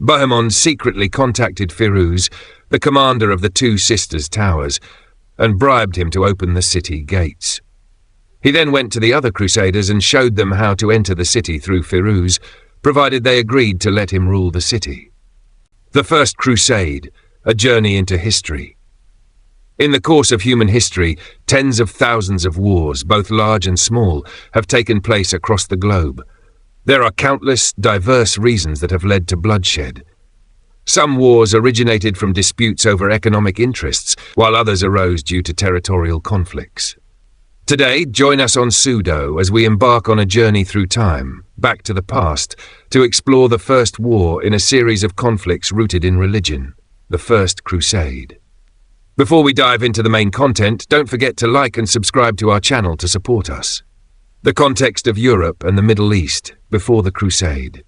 Bohemond secretly contacted Firuz, the commander of the Two Sisters Towers, and bribed him to open the city gates. He then went to the other Crusaders and showed them how to enter the city through Firuz, provided they agreed to let him rule the city. The First Crusade, a journey into history. In the course of human history, tens of thousands of wars, both large and small, have taken place across the globe. There are countless, diverse reasons that have led to bloodshed. Some wars originated from disputes over economic interests, while others arose due to territorial conflicts. Today, join us on Pseudo as we embark on a journey through time, back to the past, to explore the first war in a series of conflicts rooted in religion, the First Crusade. Before we dive into the main content, don't forget to like and subscribe to our channel to support us. The context of Europe and the Middle East before the Crusade.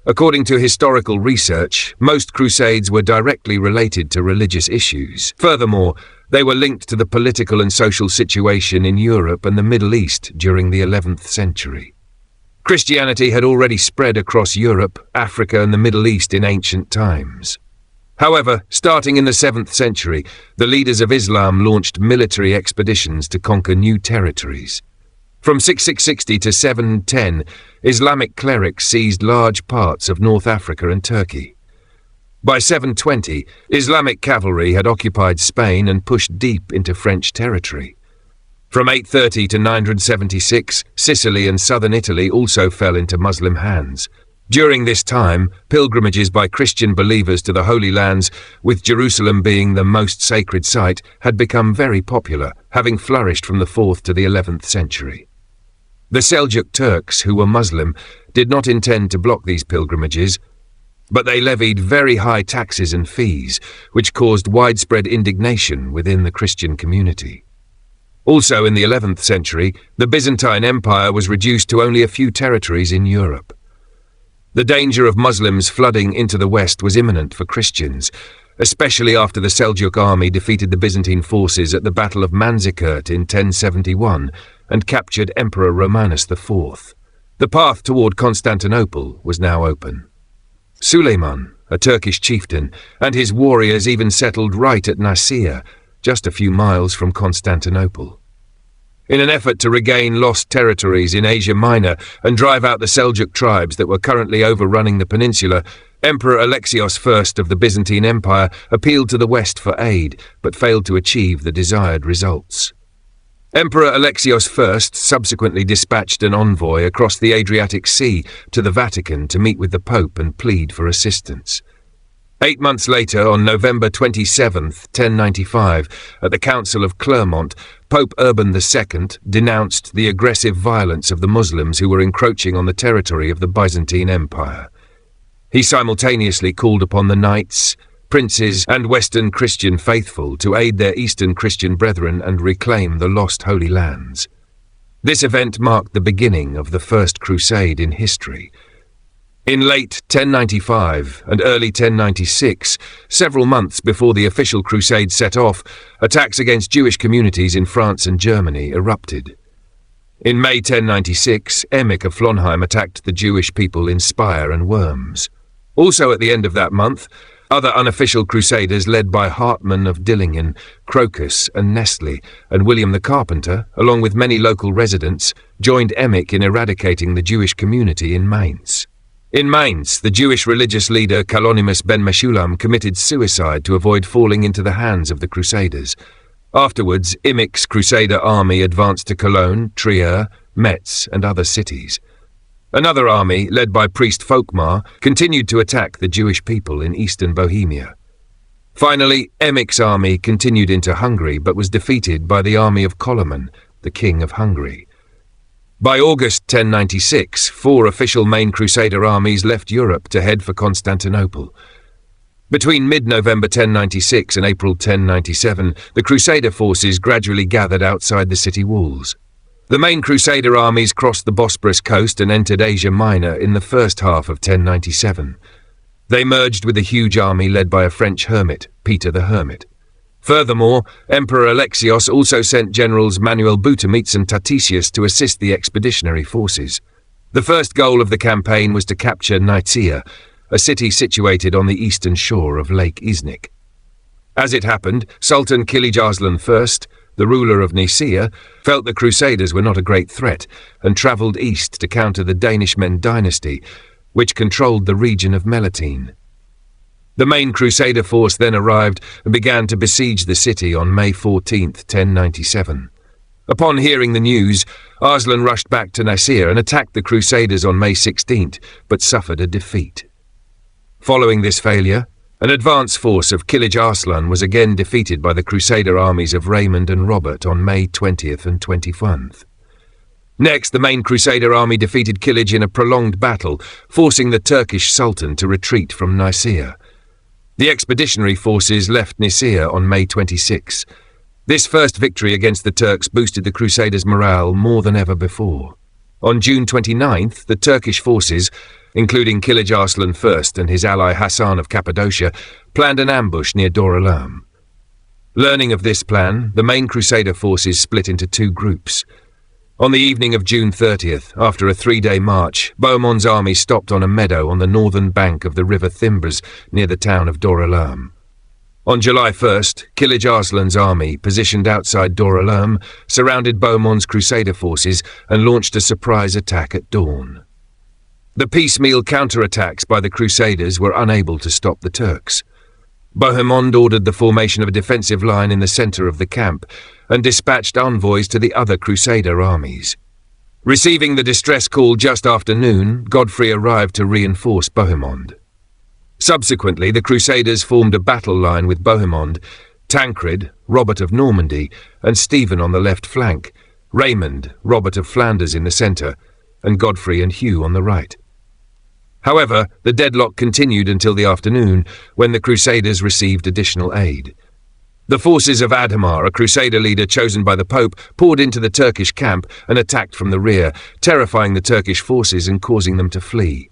According to historical research, most crusades were directly related to religious issues. Furthermore, they were linked to the political and social situation in Europe and the Middle East during the 11th century. Christianity had already spread across Europe, Africa, and the Middle East in ancient times. However, starting in the 7th century, the leaders of Islam launched military expeditions to conquer new territories. From 6660 to 710, Islamic clerics seized large parts of North Africa and Turkey. By 720, Islamic cavalry had occupied Spain and pushed deep into French territory. From 830 to 976, Sicily and southern Italy also fell into Muslim hands. During this time, pilgrimages by Christian believers to the Holy Lands, with Jerusalem being the most sacred site, had become very popular, having flourished from the 4th to the 11th century. The Seljuk Turks, who were Muslim, did not intend to block these pilgrimages, but they levied very high taxes and fees, which caused widespread indignation within the Christian community. Also in the 11th century, the Byzantine Empire was reduced to only a few territories in Europe. The danger of Muslims flooding into the West was imminent for Christians, especially after the Seljuk army defeated the Byzantine forces at the Battle of Manzikert in 1071 and captured Emperor Romanus IV. The path toward Constantinople was now open. Suleiman, a Turkish chieftain, and his warriors even settled right at Nicaea, just a few miles from Constantinople. In an effort to regain lost territories in Asia Minor and drive out the Seljuk tribes that were currently overrunning the peninsula, Emperor Alexios I of the Byzantine Empire appealed to the West for aid, but failed to achieve the desired results. Emperor Alexios I subsequently dispatched an envoy across the Adriatic Sea to the Vatican to meet with the Pope and plead for assistance. 8 months later, on November 27, 1095, at the Council of Clermont, Pope Urban II denounced the aggressive violence of the Muslims who were encroaching on the territory of the Byzantine Empire. He simultaneously called upon the knights, princes, and Western Christian faithful to aid their Eastern Christian brethren and reclaim the lost Holy Lands. This event marked the beginning of the First Crusade in history. In late 1095 and early 1096, several months before the official crusade set off, attacks against Jewish communities in France and Germany erupted. In May 1096, Emich of Flonheim attacked the Jewish people in Speyer and Worms. Also at the end of that month, other unofficial crusaders led by Hartmann of Dillingen, Crocus and Nestle, and William the Carpenter, along with many local residents, joined Emich in eradicating the Jewish community in Mainz. In Mainz, the Jewish religious leader Kalonymus ben Meshulam committed suicide to avoid falling into the hands of the Crusaders. Afterwards, Emich's Crusader army advanced to Cologne, Trier, Metz, and other cities. Another army, led by priest Folkmar, continued to attack the Jewish people in eastern Bohemia. Finally, Emich's army continued into Hungary but was defeated by the army of Koloman, the king of Hungary. By August 1096, 4 official main Crusader armies left Europe to head for Constantinople. Between mid-November 1096 and April 1097, the Crusader forces gradually gathered outside the city walls. The main Crusader armies crossed the Bosporus coast and entered Asia Minor in the first half of 1097. They merged with a huge army led by a French hermit, Peter the Hermit. Furthermore, Emperor Alexios also sent generals Manuel Butamitz and Tatisius to assist the expeditionary forces. The first goal of the campaign was to capture Nicaea, a city situated on the eastern shore of Lake Iznik. As it happened, Sultan Kilij Arslan I, the ruler of Nicaea, felt the Crusaders were not a great threat and travelled east to counter the Danishmend dynasty, which controlled the region of Melitene. The main Crusader force then arrived and began to besiege the city on May 14, 1097. Upon hearing the news, Arslan rushed back to Nicaea and attacked the Crusaders on May 16, but suffered a defeat. Following this failure, an advance force of Kilij Arslan was again defeated by the Crusader armies of Raymond and Robert on May 20th and 21st. Next, the main Crusader army defeated Kilij in a prolonged battle, forcing the Turkish Sultan to retreat from Nicaea. The expeditionary forces left Nicaea on May 26. This first victory against the Turks boosted the Crusaders' morale more than ever before. On June 29th, the Turkish forces, including Kilij Arslan I and his ally Hassan of Cappadocia, planned an ambush near Dor-Alam. Learning of this plan, the main Crusader forces split into two groups. On the evening of June 30th, after a 3-day march, Bohemond's army stopped on a meadow on the northern bank of the river Thimbres near the town of Dor-Alam. On July 1st, Kilij Arslan's army, positioned outside Dor-Alam, surrounded Bohemond's Crusader forces and launched a surprise attack at dawn. The piecemeal counterattacks by the Crusaders were unable to stop the Turks. Bohemond ordered the formation of a defensive line in the centre of the camp and dispatched envoys to the other Crusader armies. Receiving the distress call just after noon, Godfrey arrived to reinforce Bohemond. Subsequently, the Crusaders formed a battle line with Bohemond, Tancred, Robert of Normandy, and Stephen on the left flank, Raymond, Robert of Flanders in the centre, and Godfrey and Hugh on the right. However, the deadlock continued until the afternoon, when the Crusaders received additional aid. The forces of Adhemar, a Crusader leader chosen by the Pope, poured into the Turkish camp and attacked from the rear, terrifying the Turkish forces and causing them to flee.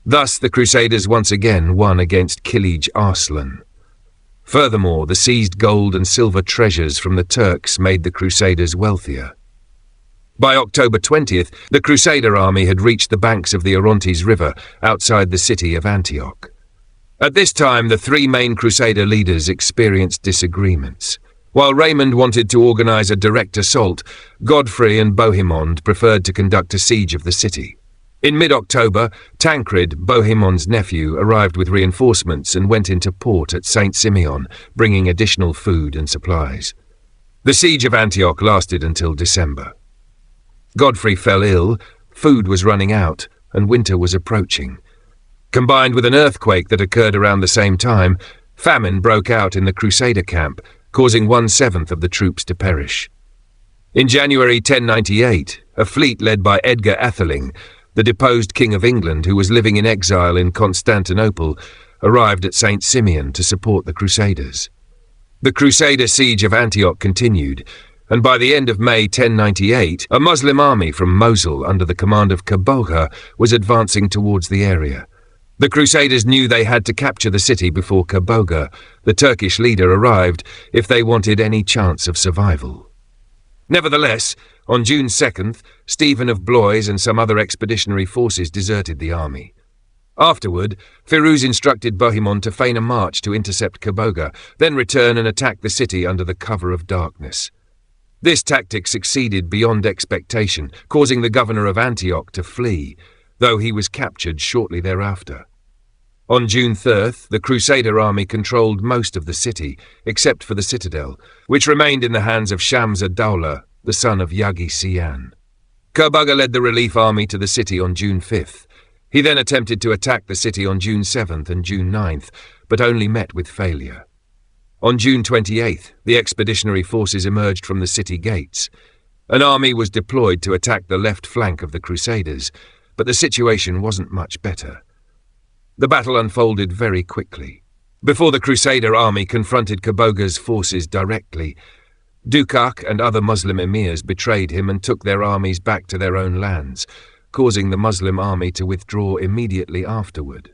Thus, the Crusaders once again won against Kilij Arslan. Furthermore, the seized gold and silver treasures from the Turks made the Crusaders wealthier. By October 20th, the Crusader army had reached the banks of the Orontes River outside the city of Antioch. At this time, the three main Crusader leaders experienced disagreements. While Raymond wanted to organize a direct assault, Godfrey and Bohemond preferred to conduct a siege of the city. In mid-October, Tancred, Bohemond's nephew, arrived with reinforcements and went into port at St. Simeon, bringing additional food and supplies. The siege of Antioch lasted until December. Godfrey fell ill, food was running out, and winter was approaching. Combined with an earthquake that occurred around the same time, famine broke out in the Crusader camp, causing 1/7 of the troops to perish. In January 1098, a fleet led by Edgar Atheling, the deposed King of England who was living in exile in Constantinople, arrived at St. Simeon to support the Crusaders. The Crusader siege of Antioch continued, and by the end of May 1098, a Muslim army from Mosul under the command of Kaboga was advancing towards the area. The Crusaders knew they had to capture the city before Kaboga, the Turkish leader, arrived if they wanted any chance of survival. Nevertheless, on June 2nd, Stephen of Blois and some other expeditionary forces deserted the army. Afterward, Firuz instructed Bohemond to feign a march to intercept Kaboga, then return and attack the city under the cover of darkness. This tactic succeeded beyond expectation, causing the governor of Antioch to flee, though he was captured shortly thereafter. On June 3rd, the Crusader army controlled most of the city, except for the citadel, which remained in the hands of Shams ad-Dawla, the son of Yagi Siyan. Kaboga led the relief army to the city on June 5th. He then attempted to attack the city on June 7th and June 9th, but only met with failure. On June 28th, the expeditionary forces emerged from the city gates. An army was deployed to attack the left flank of the Crusaders, but the situation wasn't much better. The battle unfolded very quickly. Before the Crusader army confronted Kaboga's forces directly, Dukak and other Muslim emirs betrayed him and took their armies back to their own lands, causing the Muslim army to withdraw immediately afterward.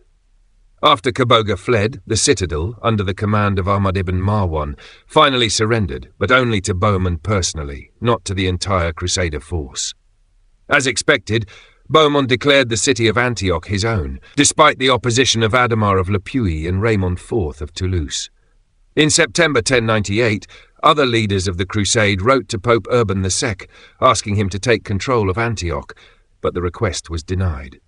After Kaboga fled, the citadel, under the command of Ahmad ibn Marwan, finally surrendered, but only to Bohemond personally, not to the entire Crusader force. As expected, Bohemond declared the city of Antioch his own, despite the opposition of Adhemar of Le Puy and Raymond IV of Toulouse. In September 1098, other leaders of the Crusade wrote to Pope Urban II, asking him to take control of Antioch, but the request was denied.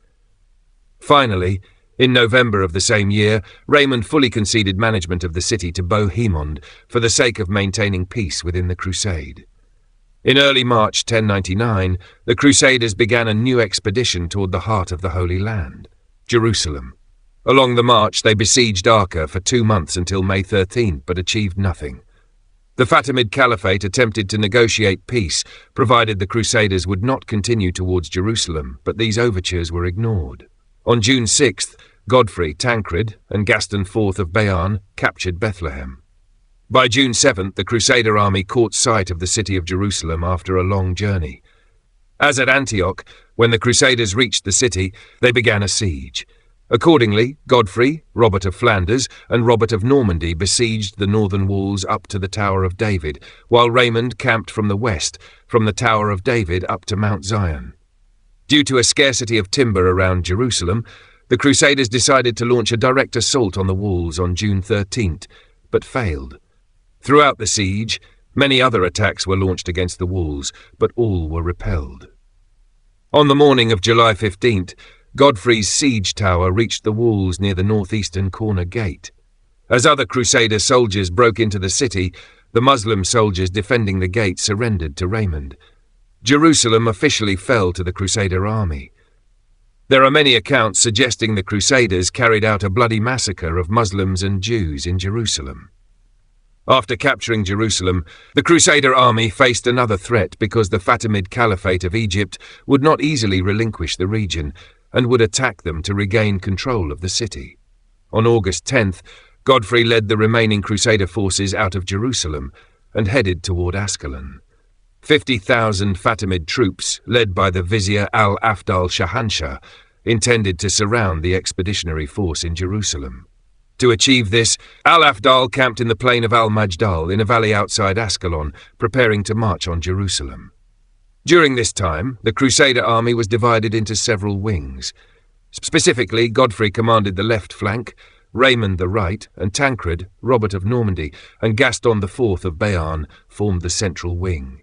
Finally, in November of the same year, Raymond fully conceded management of the city to Bohemond for the sake of maintaining peace within the Crusade. In early March 1099, the Crusaders began a new expedition toward the heart of the Holy Land, Jerusalem. Along the march, they besieged Acre for 2 months until May 13, but achieved nothing. The Fatimid Caliphate attempted to negotiate peace, provided the Crusaders would not continue towards Jerusalem, but these overtures were ignored. On June 6th, Godfrey, Tancred, and Gaston IV of Béarn captured Bethlehem. By June 7th, the Crusader army caught sight of the city of Jerusalem after a long journey. As at Antioch, when the Crusaders reached the city, they began a siege. Accordingly, Godfrey, Robert of Flanders, and Robert of Normandy besieged the northern walls up to the Tower of David, while Raymond camped from the west, from the Tower of David up to Mount Zion. Due to a scarcity of timber around Jerusalem, the Crusaders decided to launch a direct assault on the walls on June 13th, but failed. Throughout the siege, many other attacks were launched against the walls, but all were repelled. On the morning of July 15th, Godfrey's siege tower reached the walls near the northeastern corner gate. As other Crusader soldiers broke into the city, the Muslim soldiers defending the gate surrendered to Raymond. Jerusalem officially fell to the Crusader army. There are many accounts suggesting the Crusaders carried out a bloody massacre of Muslims and Jews in Jerusalem. After capturing Jerusalem, the Crusader army faced another threat because the Fatimid Caliphate of Egypt would not easily relinquish the region and would attack them to regain control of the city. On August 10th, Godfrey led the remaining Crusader forces out of Jerusalem and headed toward Ascalon. 50,000 Fatimid troops, led by the Vizier al-Afdal Shahanshah, intended to surround the expeditionary force in Jerusalem. To achieve this, al-Afdal camped in the plain of al-Majdal in a valley outside Ascalon, preparing to march on Jerusalem. During this time, the Crusader army was divided into several wings. Specifically, Godfrey commanded the left flank, Raymond the right, and Tancred, Robert of Normandy, and Gaston IV of Béarn formed the central wing.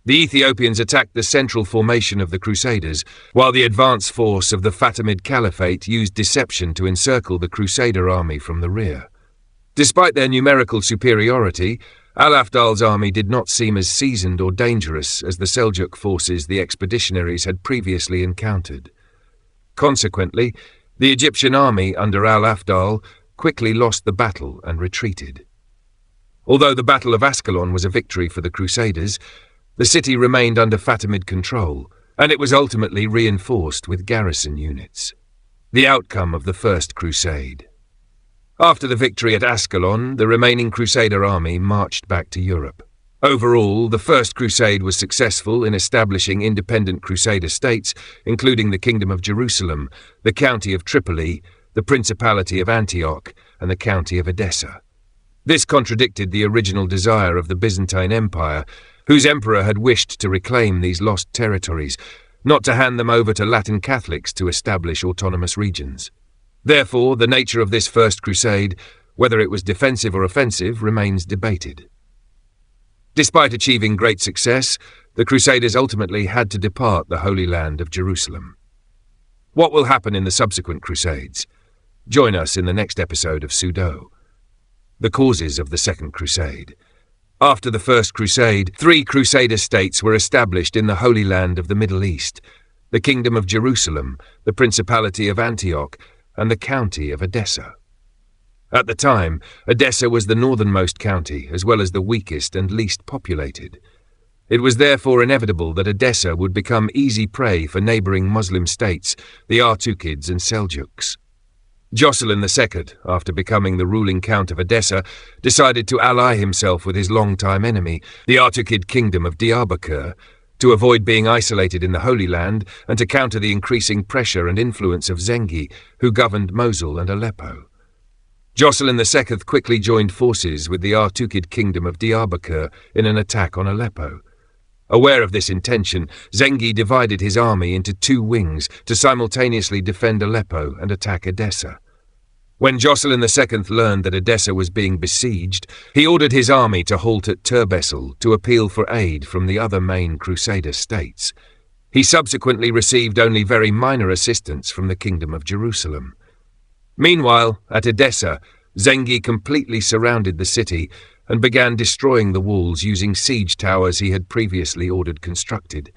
The Ethiopians attacked the central formation of the Crusaders, while the advance force of the Fatimid Caliphate used deception to encircle the Crusader army from the rear. Despite their numerical superiority, al-Afdal's army did not seem as seasoned or dangerous as the Seljuk forces the expeditionaries had previously encountered. Consequently, the Egyptian army under al-Afdal quickly lost the battle and retreated. Although the Battle of Ascalon was a victory for the Crusaders, the city remained under Fatimid control, and it was ultimately reinforced with garrison units. The outcome of the First Crusade. After the victory at Ascalon, the remaining Crusader army marched back to Europe. Overall, the First Crusade was successful in establishing independent Crusader states, including the Kingdom of Jerusalem, the County of Tripoli, the Principality of Antioch, and the County of Edessa. This contradicted the original desire of the Byzantine Empire, whose emperor had wished to reclaim these lost territories, not to hand them over to Latin Catholics to establish autonomous regions. Therefore, the nature of this First Crusade, whether it was defensive or offensive, remains debated. Despite achieving great success, the Crusaders ultimately had to depart the Holy Land of Jerusalem. What will happen in the subsequent Crusades? Join us in the next episode of Pseudo. The causes of the Second Crusade. After the First Crusade, 3 Crusader states were established in the Holy Land of the Middle East: the Kingdom of Jerusalem, the Principality of Antioch, and the County of Edessa. At the time, Edessa was the northernmost county, as well as the weakest and least populated. It was therefore inevitable that Edessa would become easy prey for neighbouring Muslim states, the Artukids and Seljuks. Jocelyn II, after becoming the ruling count of Edessa, decided to ally himself with his long-time enemy, the Artukid kingdom of Diyarbakir, to avoid being isolated in the Holy Land and to counter the increasing pressure and influence of Zengi, who governed Mosul and Aleppo. Jocelyn II quickly joined forces with the Artukid kingdom of Diyarbakir in an attack on Aleppo. Aware of this intention, Zengi divided his army into two wings to simultaneously defend Aleppo and attack Edessa. When Jocelyn II learned that Edessa was being besieged, he ordered his army to halt at Turbessel to appeal for aid from the other main Crusader states. He subsequently received only very minor assistance from the Kingdom of Jerusalem. Meanwhile, at Edessa, Zengi completely surrounded the city and began destroying the walls using siege towers he had previously ordered constructed.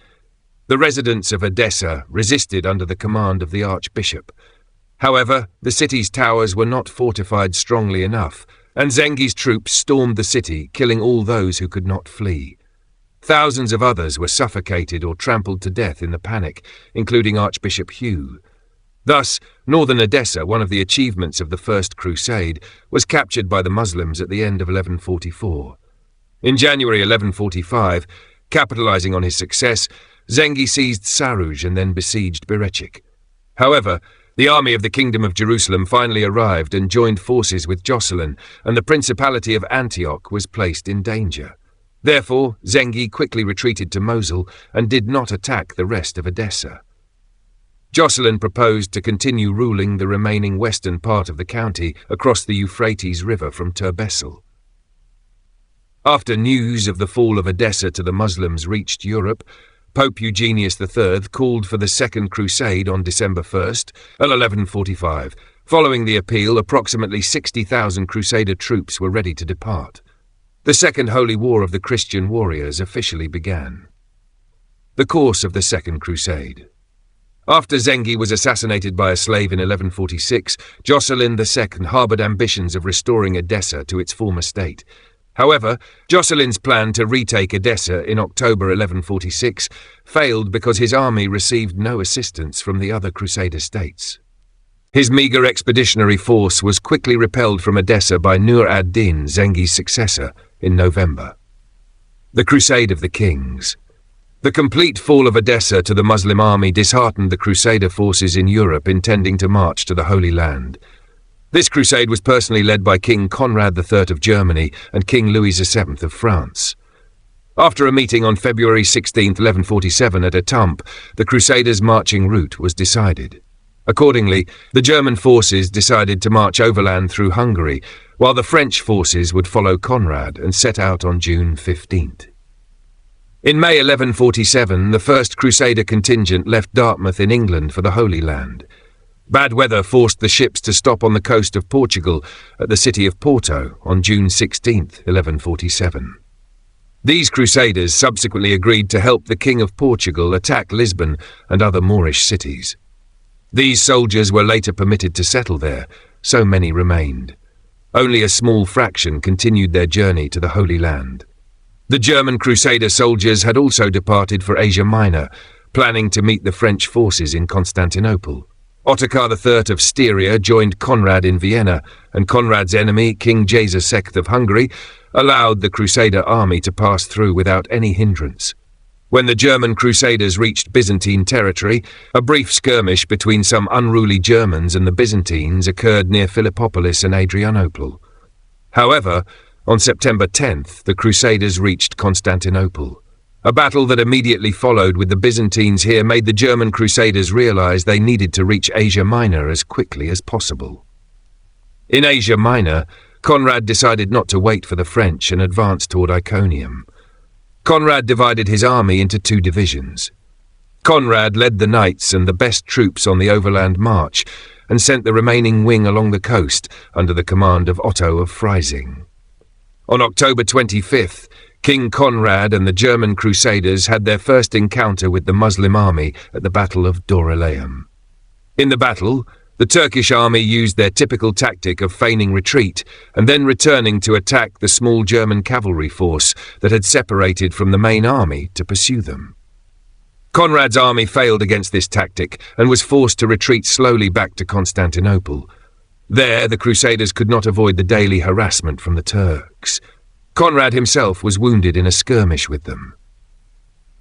The residents of Edessa resisted under the command of the archbishop. However, the city's towers were not fortified strongly enough, and Zengi's troops stormed the city, killing all those who could not flee. Thousands of others were suffocated or trampled to death in the panic, including Archbishop Hugh. Thus, northern Edessa, one of the achievements of the First Crusade, was captured by the Muslims at the end of 1144. In January 1145, capitalizing on his success, Zengi seized Saruj and then besieged Berechik. However, the army of the Kingdom of Jerusalem finally arrived and joined forces with Jocelyn, and the Principality of Antioch was placed in danger. Therefore, Zengi quickly retreated to Mosul and did not attack the rest of Edessa. Jocelyn proposed to continue ruling the remaining western part of the county across the Euphrates River from Turbessel. After news of the fall of Edessa to the Muslims reached Europe, Pope Eugenius III called for the Second Crusade on December 1st, 1145. Following the appeal, approximately 60,000 Crusader troops were ready to depart. The Second Holy War of the Christian warriors officially began. The course of the Second Crusade. After Zengi was assassinated by a slave in 1146, Jocelyn II harboured ambitions of restoring Edessa to its former state. However, Jocelyn's plan to retake Edessa in October 1146 failed because his army received no assistance from the other Crusader states. His meagre expeditionary force was quickly repelled from Edessa by Nur ad-Din, Zengi's successor, in November. The Crusade of the Kings. The complete fall of Edessa to the Muslim army disheartened the Crusader forces in Europe intending to march to the Holy Land. This crusade was personally led by King Conrad III of Germany and King Louis VII of France. After a meeting on February 16, 1147 at Étampes, the Crusaders' marching route was decided. Accordingly, the German forces decided to march overland through Hungary, while the French forces would follow Conrad and set out on June 15th. In May 1147, the First Crusader contingent left Dartmouth in England for the Holy Land. Bad weather forced the ships to stop on the coast of Portugal at the city of Porto on June 16, 1147. These Crusaders subsequently agreed to help the King of Portugal attack Lisbon and other Moorish cities. These soldiers were later permitted to settle there, so many remained. Only a small fraction continued their journey to the Holy Land. The German Crusader soldiers had also departed for Asia Minor, planning to meet the French forces in Constantinople. Ottokar III of Styria joined Conrad in Vienna, and Conrad's enemy, King Jesus II of Hungary, allowed the Crusader army to pass through without any hindrance. When the German Crusaders reached Byzantine territory, a brief skirmish between some unruly Germans and the Byzantines occurred near Philippopolis and Adrianople. However, on September 10th, the Crusaders reached Constantinople. A battle that immediately followed with the Byzantines here made the German Crusaders realize they needed to reach Asia Minor as quickly as possible. In Asia Minor, Conrad decided not to wait for the French and advanced toward Iconium. Conrad divided his army into two divisions. Conrad led the knights and the best troops on the overland march and sent the remaining wing along the coast under the command of Otto of Freising. On October 25th, King Conrad and the German Crusaders had their first encounter with the Muslim army at the Battle of Dorylaeum. In the battle, the Turkish army used their typical tactic of feigning retreat and then returning to attack the small German cavalry force that had separated from the main army to pursue them. Conrad's army failed against this tactic and was forced to retreat slowly back to Constantinople. There, the Crusaders could not avoid the daily harassment from the Turks. Conrad himself was wounded in a skirmish with them.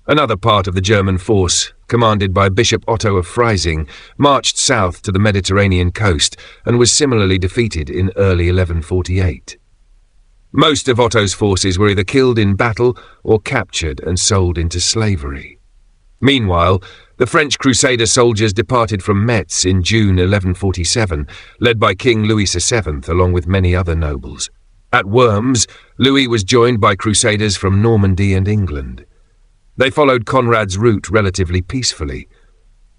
Another part of the German force, commanded by Bishop Otto of Freising, marched south to the Mediterranean coast and was similarly defeated in early 1148. Most of Otto's forces were either killed in battle or captured and sold into slavery. Meanwhile, the French Crusader soldiers departed from Metz in June 1147, led by King Louis VII along with many other nobles. At Worms, Louis was joined by Crusaders from Normandy and England. They followed Conrad's route relatively peacefully,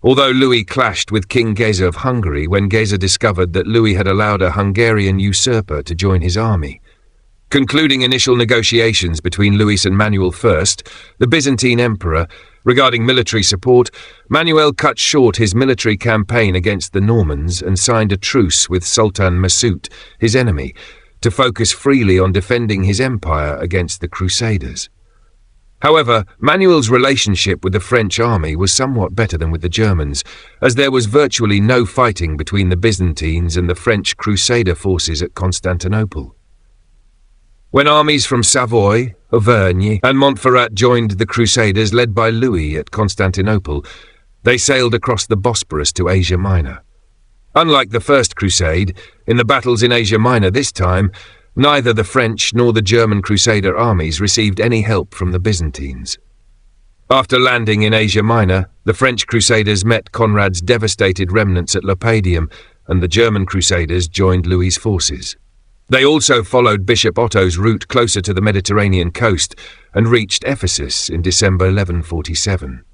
although Louis clashed with King Geza of Hungary when Geza discovered that Louis had allowed a Hungarian usurper to join his army. Concluding initial negotiations between Louis and Manuel I, the Byzantine emperor, regarding military support, Manuel cut short his military campaign against the Normans and signed a truce with Sultan Mas'ud, his enemy, to focus freely on defending his empire against the Crusaders. However, Manuel's relationship with the French army was somewhat better than with the Germans, as there was virtually no fighting between the Byzantines and the French Crusader forces at Constantinople. When armies from Savoy, Auvergne, and Montferrat joined the Crusaders led by Louis at Constantinople, they sailed across the Bosporus to Asia Minor. Unlike the First Crusade, in the battles in Asia Minor this time, neither the French nor the German Crusader armies received any help from the Byzantines. After landing in Asia Minor, the French Crusaders met Conrad's devastated remnants at Lapadium, and the German Crusaders joined Louis's forces. They also followed Bishop Otto's route closer to the Mediterranean coast and reached Ephesus in December 1147.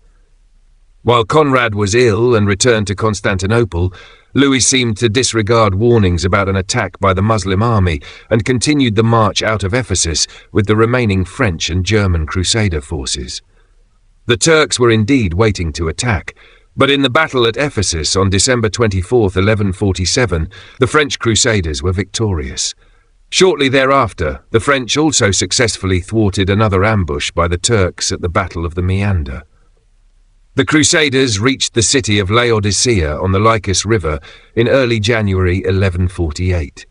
While Conrad was ill and returned to Constantinople, Louis seemed to disregard warnings about an attack by the Muslim army and continued the march out of Ephesus with the remaining French and German Crusader forces. The Turks were indeed waiting to attack, but in the battle at Ephesus on December 24, 1147, the French Crusaders were victorious. Shortly thereafter, the French also successfully thwarted another ambush by the Turks at the Battle of the Meander. The Crusaders reached the city of Laodicea on the Lycus River in early January 1148.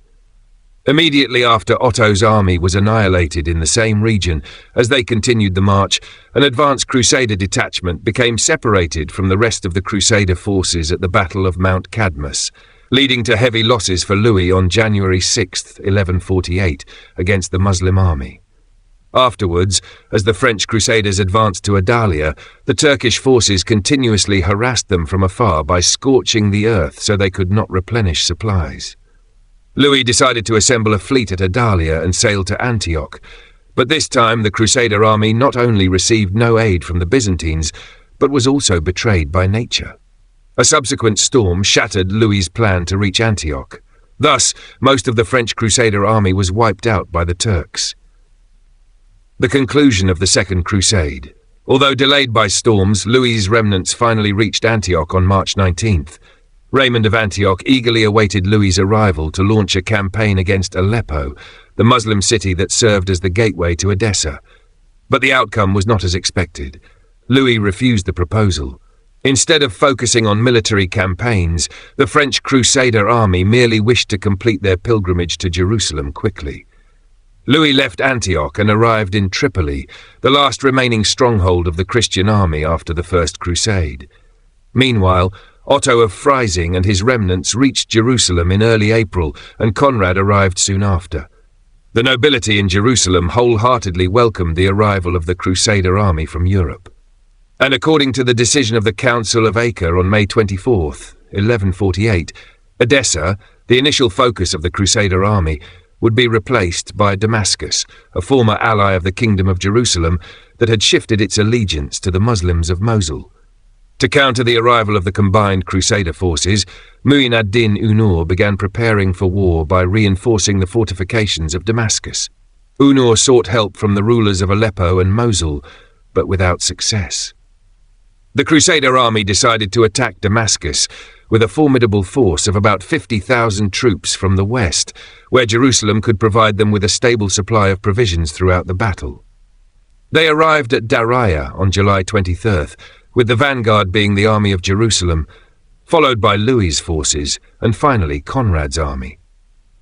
Immediately after Otto's army was annihilated in the same region, as they continued the march, an advanced Crusader detachment became separated from the rest of the Crusader forces at the Battle of Mount Cadmus, leading to heavy losses for Louis on January 6, 1148, against the Muslim army. Afterwards, as the French Crusaders advanced to Adalia, the Turkish forces continuously harassed them from afar by scorching the earth so they could not replenish supplies. Louis decided to assemble a fleet at Adalia and sail to Antioch, but this time the Crusader army not only received no aid from the Byzantines, but was also betrayed by nature. A subsequent storm shattered Louis's plan to reach Antioch. Thus, most of the French Crusader army was wiped out by the Turks. The conclusion of the Second Crusade. Although delayed by storms, Louis's remnants finally reached Antioch on March 19th. Raymond of Antioch eagerly awaited Louis's arrival to launch a campaign against Aleppo, the Muslim city that served as the gateway to Edessa. But the outcome was not as expected. Louis refused the proposal. Instead of focusing on military campaigns, the French Crusader army merely wished to complete their pilgrimage to Jerusalem quickly. Louis left Antioch and arrived in Tripoli, the last remaining stronghold of the Christian army after the First Crusade. Meanwhile, Otto of Freising and his remnants reached Jerusalem in early April, and Conrad arrived soon after. The nobility in Jerusalem wholeheartedly welcomed the arrival of the Crusader army from Europe. And according to the decision of the Council of Acre on May 24, 1148, Edessa, the initial focus of the Crusader army, would be replaced by Damascus, a former ally of the Kingdom of Jerusalem that had shifted its allegiance to the Muslims of Mosul. To counter the arrival of the combined Crusader forces, Mu'in ad-Din Unur began preparing for war by reinforcing the fortifications of Damascus. Unur sought help from the rulers of Aleppo and Mosul, but without success. The Crusader army decided to attack Damascus with a formidable force of about 50,000 troops from the west, where Jerusalem could provide them with a stable supply of provisions throughout the battle. They arrived at Daraya on July 23rd, with the vanguard being the army of Jerusalem, followed by Louis's forces, and finally Conrad's army.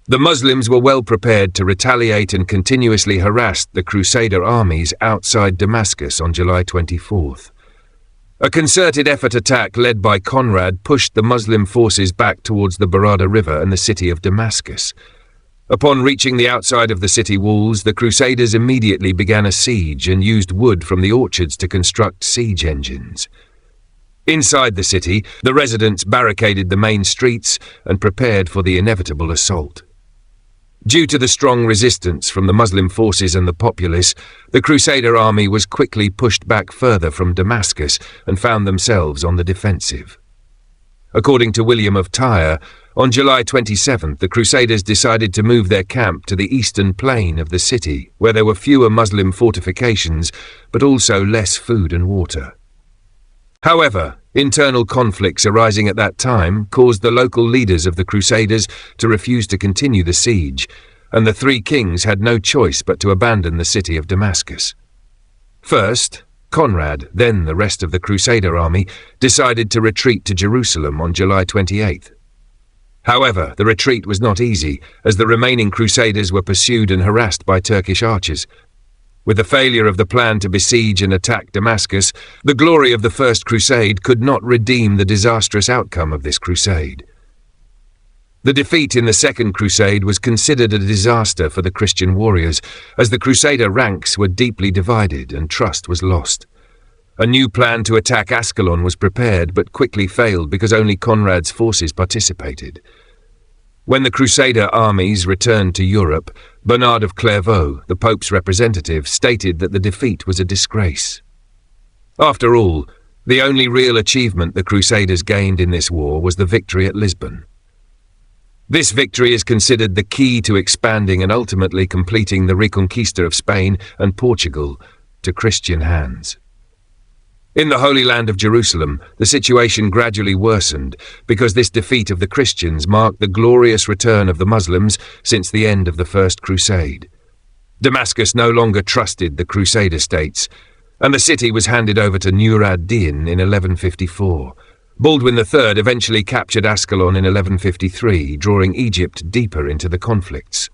The Muslims were well prepared to retaliate and continuously harassed the Crusader armies outside Damascus on July 24th. A concerted effort attack led by Conrad pushed the Muslim forces back towards the Barada River and the city of Damascus. Upon reaching the outside of the city walls, the Crusaders immediately began a siege and used wood from the orchards to construct siege engines. Inside the city, the residents barricaded the main streets and prepared for the inevitable assault. Due to the strong resistance from the Muslim forces and the populace, the Crusader army was quickly pushed back further from Damascus and found themselves on the defensive. According to William of Tyre, on July 27th, the Crusaders decided to move their camp to the eastern plain of the city, where there were fewer Muslim fortifications, but also less food and water. However, internal conflicts arising at that time caused the local leaders of the Crusaders to refuse to continue the siege, and the three kings had no choice but to abandon the city of Damascus. First, Conrad, then the rest of the Crusader army, decided to retreat to Jerusalem on July 28th. However, the retreat was not easy, as the remaining Crusaders were pursued and harassed by Turkish archers. With the failure of the plan to besiege and attack Damascus, the glory of the First Crusade could not redeem the disastrous outcome of this crusade. The defeat in the Second Crusade was considered a disaster for the Christian warriors, as the Crusader ranks were deeply divided and trust was lost. A new plan to attack Ascalon was prepared but quickly failed because only Conrad's forces participated. When the Crusader armies returned to Europe, Bernard of Clairvaux, the Pope's representative, stated that the defeat was a disgrace. After all, the only real achievement the Crusaders gained in this war was the victory at Lisbon. This victory is considered the key to expanding and ultimately completing the Reconquista of Spain and Portugal to Christian hands. In the Holy Land of Jerusalem, the situation gradually worsened because this defeat of the Christians marked the glorious return of the Muslims since the end of the First Crusade. Damascus no longer trusted the Crusader states, and the city was handed over to Nur ad-Din in 1154. Baldwin III eventually captured Ascalon in 1153, drawing Egypt deeper into the conflicts.